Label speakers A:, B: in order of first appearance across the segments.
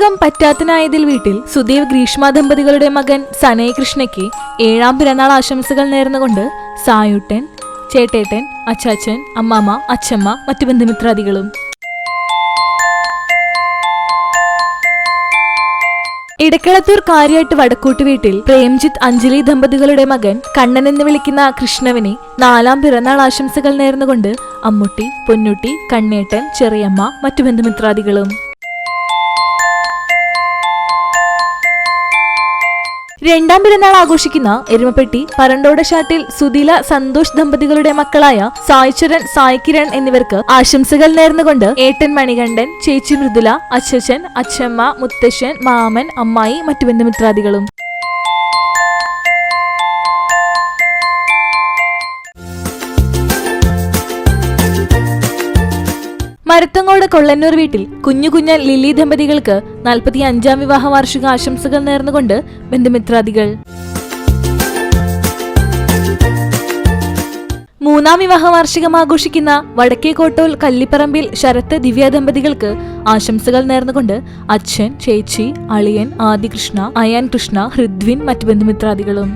A: വിവാഹം പറ്റാത്തനായതിൽ വീട്ടിൽ സുദേവ് ഗ്രീഷ്മ ദമ്പതികളുടെ മകൻ സനയ് കൃഷ്ണയ്ക്ക് 7ാം പിറന്നാൾ ആശംസകൾ നേർന്നുകൊണ്ട് സായുട്ടൻ, ചേട്ടേട്ടൻ, അച്ചാച്ചൻ, അമ്മാമ്മ, അച്ഛമ്മ, മറ്റു ബന്ധുമിത്രാദികളും. ഇടക്കളത്തൂർ കാര്യായിട്ട് വടക്കൂട്ട് വീട്ടിൽ പ്രേംജിത്ത് അഞ്ജലി ദമ്പതികളുടെ മകൻ കണ്ണൻ എന്ന് വിളിക്കുന്ന കൃഷ്ണവിനെ 4ാം പിറന്നാൾ ആശംസകൾ നേർന്നുകൊണ്ട് അമ്മുട്ടി, പൊന്നുട്ടി, കണ്ണേട്ടൻ, ചെറിയമ്മ, മറ്റു ബന്ധുമിത്രാദികളും. 2ാം പിറന്നാൾ ആഘോഷിക്കുന്ന എരുമപ്പെട്ടി പരണ്ടോടശാട്ടിൽ സുധീല സന്തോഷ് ദമ്പതികളുടെ മക്കളായ സായ്ചരൻ, സായ്കിരൺ എന്നിവർക്ക് ആശംസകൾ നേർന്നുകൊണ്ട് ഏട്ടൻ മണികണ്ഠൻ, ചേച്ചി മൃദുല, അച്ഛച്ചൻ, അച്ഛമ്മ, മുത്തശ്ശൻ, മാമൻ, അമ്മായി, മറ്റു ബന്ധുമിത്രാദികളും. മരത്തങ്ങോട് കൊള്ളന്നൂർ വീട്ടിൽ കുഞ്ഞുകുഞ്ഞൻ ലില്ലി ദമ്പതികൾക്ക് 45ാം വിവാഹ വാർഷിക ആശംസകൾ നേർന്നുകൊണ്ട് ബന്ധുമിത്രാദികൾ. 3ാം വിവാഹ വാർഷികം ആഘോഷിക്കുന്ന വടക്കേക്കോട്ടോൽ കല്ലിപ്പറമ്പിൽ ശരത്ത്, ദിവ്യ ദമ്പതികൾക്ക് ആശംസകൾ നേർന്നുകൊണ്ട് അച്ഛൻ, ചേച്ചി, അളിയൻ, ആദികൃഷ്ണ, അയാൻ കൃഷ്ണ, ഹൃദ്വിൻ, മറ്റു ബന്ധുമിത്രാദികളും.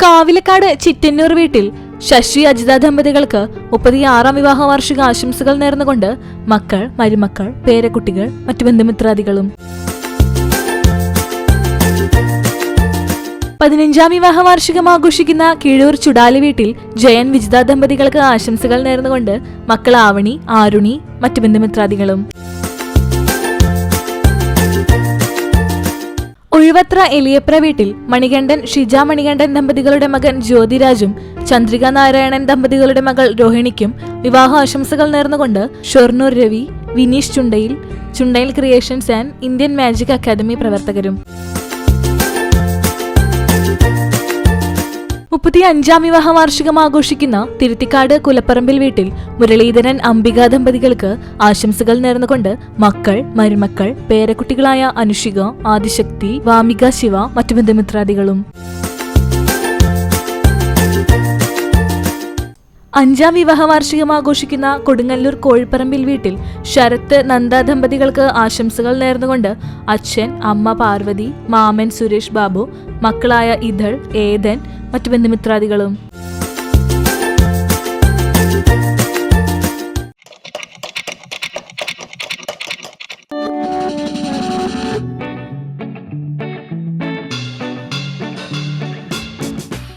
A: കാവിലക്കാട് ചിറ്റന്നൂർ വീട്ടിൽ ശശി, അജിത ദമ്പതികൾക്ക് 36ാം വിവാഹ വാർഷിക ആശംസകൾ നേർന്നുകൊണ്ട് മക്കൾ, മരുമക്കൾ, പേരക്കുട്ടികൾ, മറ്റു ബന്ധുമിത്രാദികളും. 15ാം വിവാഹ വാർഷികം ആഘോഷിക്കുന്ന കീഴൂർ ചുടാലി വീട്ടിൽ ജയൻ, വിജിത ദമ്പതികൾക്ക് ആശംസകൾ നേർന്നുകൊണ്ട് മക്കൾ ആവണി, ആരുണി, മറ്റു ബന്ധുമിത്രാദികളും. ഒഴുവത്ര എലിയപ്ര വീട്ടിൽ മണികണ്ഠൻ, ഷിജ മണികണ്ഠൻ ദമ്പതികളുടെ മകൻ ജ്യോതിരാജും ചന്ദ്രിക നാരായണൻ ദമ്പതികളുടെ മകൾ രോഹിണിക്കും വിവാഹ ആശംസകൾ നേർന്നുകൊണ്ട് Shoranur Ravi, Vineesh Chundayil, Chundayil creations and Indian magic academy പ്രവർത്തകരും. 35ാം വിവാഹ വാർഷികം ആഘോഷിക്കുന്ന തിരുത്തിക്കാട് കുലപ്പറമ്പിൽ വീട്ടിൽ മുരളീധരൻ, അംബിക ദമ്പതികൾക്ക് ആശംസകൾ നേർന്നുകൊണ്ട് മക്കൾ, മരുമക്കൾ, പേരക്കുട്ടികളായ അനുഷിക, ആദിശക്തി, വാമിക, ശിവ, മറ്റു ബന്ധുമിത്രാദികളും. 5ാം വിവാഹ വാർഷികം ആഘോഷിക്കുന്ന കൊടുങ്ങല്ലൂർ കോഴിപ്പറമ്പിൽ വീട്ടിൽ ശരത്ത്, നന്ദ ദമ്പതികൾക്ക് ആശംസകൾ നേർന്നുകൊണ്ട് അച്ഛൻ, അമ്മ പാർവതി, മാമൻ സുരേഷ് ബാബു, മക്കളായ ഇതൾ, ഏതൻ, മറ്റു ബന്ധുമിത്രാദികളും.